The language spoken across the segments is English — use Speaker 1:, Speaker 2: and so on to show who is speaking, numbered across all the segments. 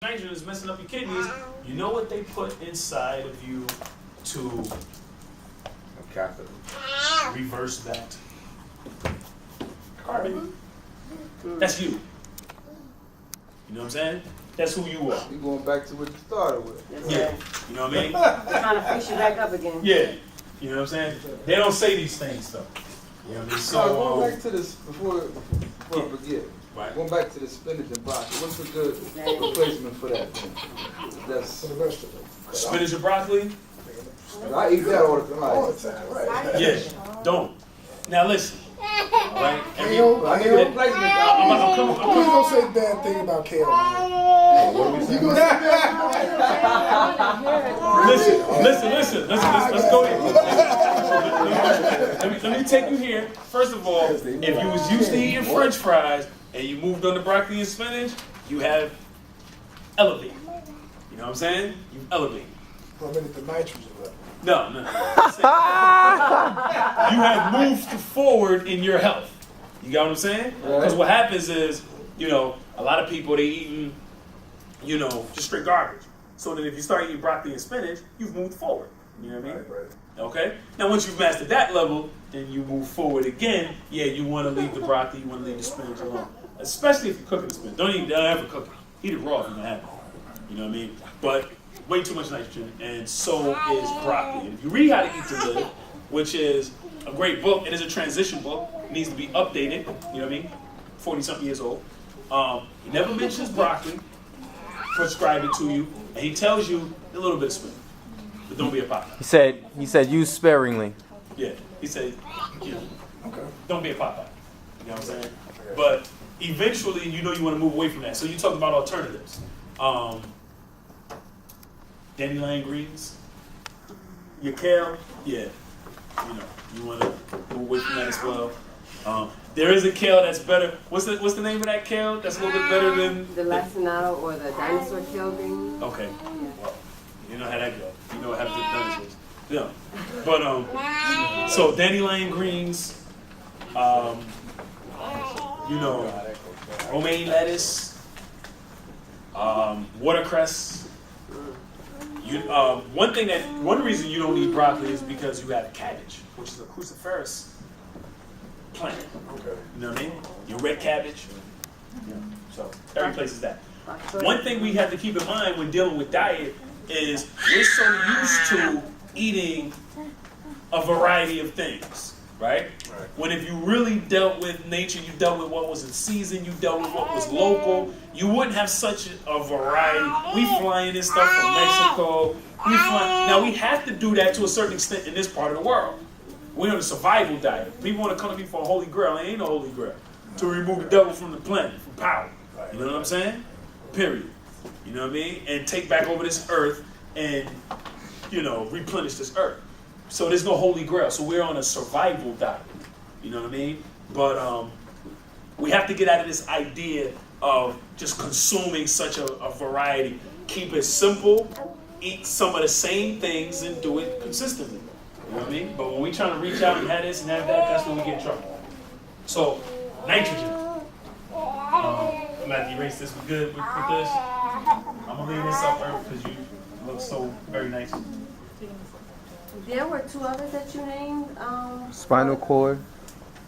Speaker 1: nitrogen is messing up your kidneys. You know what they put inside of you to reverse that? Carbon. That's you. You know what I'm saying? That's who you are.
Speaker 2: You going back to what you started with.
Speaker 1: Yeah. You know what I mean?
Speaker 3: They're trying to fix you back up again.
Speaker 1: Yeah. You know what I'm saying? They don't say these things though. You know what I mean?
Speaker 2: So going back to this before I forget.
Speaker 1: Right.
Speaker 2: Going back to the spinach and broccoli, what's a good replacement for that? That's
Speaker 4: For the vegetable.
Speaker 1: Spinach and broccoli?
Speaker 2: I eat that all the time.
Speaker 4: All the time, right?
Speaker 1: Yeah. Don't. Now listen. Right?
Speaker 2: I need a replacement.
Speaker 4: I'm gonna say bad thing about kale, man. You gonna say
Speaker 1: Listen. Let's go here. Let me take you here. First of all, if you was used to eating French fries and you moved on to broccoli and spinach, you have elevated. You know what I'm saying? You've elevated.
Speaker 4: for a minute the nitrogen level.
Speaker 1: No. You have moved forward in your health. You got what I'm saying? Because what happens is, you know, a lot of people, they eating, you know, just straight garbage. So then if you start eating broccoli and spinach, you've moved forward. You know what I mean?
Speaker 4: Right.
Speaker 1: Okay? Now once you've mastered that level, then you move forward again. Yeah, you want to leave the broccoli, you want to leave the spinach alone. Especially if you're cooking the spinach. Don't ever cook it. Eat it raw if you can have it. You know what I mean? But way too much nitrogen, and so is broccoli. And if you read How to Eat to Live, which is a great book, it is a transition book. It needs to be updated. You know what I mean? 40-something years old. He never mentions broccoli, prescribe it to you, and he tells you a little bit of spinach. But don't be a Popeye.
Speaker 5: He said use sparingly.
Speaker 1: Yeah, he said, you know,
Speaker 4: Okay.
Speaker 1: don't be a Popeye. You know what I'm saying? But eventually, you know you want to move away from that. So you talk about alternatives. Dandelion greens, your kale, yeah. You know, you want to move away from that as well. There is a kale that's better. What's the name of that kale that's a little bit better than
Speaker 3: The lacinato or the dinosaur kale green.
Speaker 1: Okay. Well, you know how that goes. You know what happens with dinosaurs. Yeah. But so dandelion greens, you know, romaine lettuce, watercress. One reason you don't eat broccoli is because you got a cabbage, which is a cruciferous plant.
Speaker 4: Okay.
Speaker 1: You know what I mean? Your red cabbage. Yeah. So every place is that. One thing we have to keep in mind when dealing with diet is we're so used to eating a variety of things, right? When if you really dealt with nature, you dealt with what was in season, you dealt with what was local, you wouldn't have such a variety. We flying this stuff from Mexico. Now we have to do that to a certain extent in this part of the world. We're on a survival diet. People want to come to me for a holy grail. It ain't no holy grail. To remove the devil from the planet, from power. You know what I'm saying? Period. You know what I mean? And take back over this earth and, you know, replenish this earth. So there's no holy grail. So we're on a survival diet. You know what I mean? But we have to get out of this idea of just consuming such a variety. Keep it simple. Eat some of the same things and do it consistently. You know what I mean? But when we trying to reach out and have this and have that, that's when we get in trouble. So, nitrogen. I'm going to erase this. We good with this? I'm going to leave this up, Earth, because you look so very nice.
Speaker 3: There were two others that you named.
Speaker 5: Spinal cord.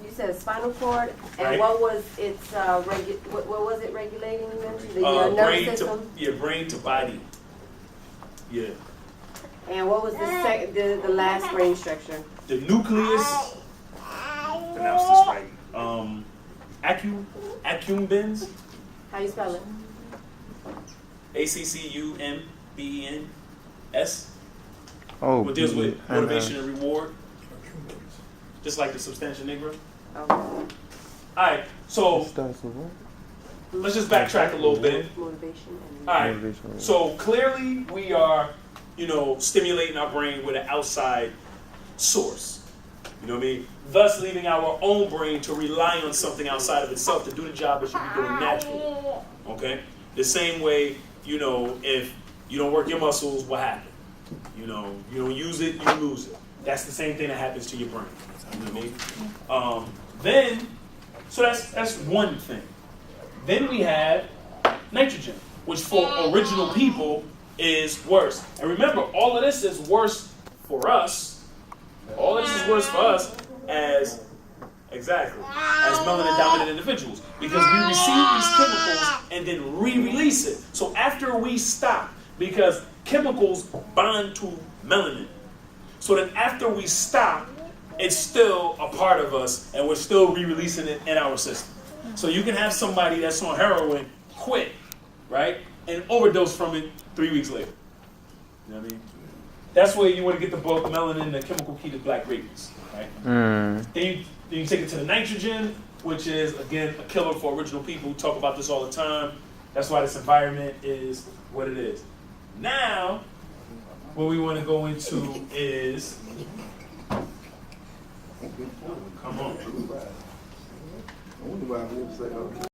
Speaker 3: You said spinal cord, and
Speaker 1: Right.
Speaker 3: what was its what was it regulating? You mentioned the nervous
Speaker 1: Brain
Speaker 3: system.
Speaker 1: brain to body. Yeah.
Speaker 3: And what was the last brain structure?
Speaker 1: The nucleus. Pronounce this right. Accumbens.
Speaker 3: How you spell it?
Speaker 1: ACCUMBENS.
Speaker 5: Oh,
Speaker 1: What deals with motivation and reward. Just like the substantia nigra.
Speaker 3: Okay.
Speaker 1: Alright, so
Speaker 5: starts with what?
Speaker 1: let's just backtrack a little bit.
Speaker 3: Motivation and
Speaker 1: Alright,
Speaker 5: Motivation.
Speaker 1: so clearly we are, you know, stimulating our brain with an outside source. You know what I mean? Thus leaving our own brain to rely on something outside of itself to do the job it should be doing naturally. Okay? The same way, you know, if you don't work your muscles, what happens? You know, you don't use it, you lose it. That's the same thing that happens to your brain. You know what I mean? So that's one thing. Then we have nitrogen, which for original people is worse. And remember, all of this is worse for us. All of this is worse for us as melanin dominant individuals, because we receive these chemicals and then re-release it. So after we stop, because chemicals bond to melanin, so then after we stop, it's still a part of us and we're still re-releasing it in our system. So you can have somebody that's on heroin quit, right, and overdose from it 3 weeks later. You know what I mean? That's where you want to get the book Melanin, the Chemical Key to Black Greatness, right? Then you take it to the nitrogen, which is, again, a killer for original people. We talk about this all the time. That's why this environment is what it is. Now, what we want to go into is, come on.
Speaker 2: I wonder why I would say, okay.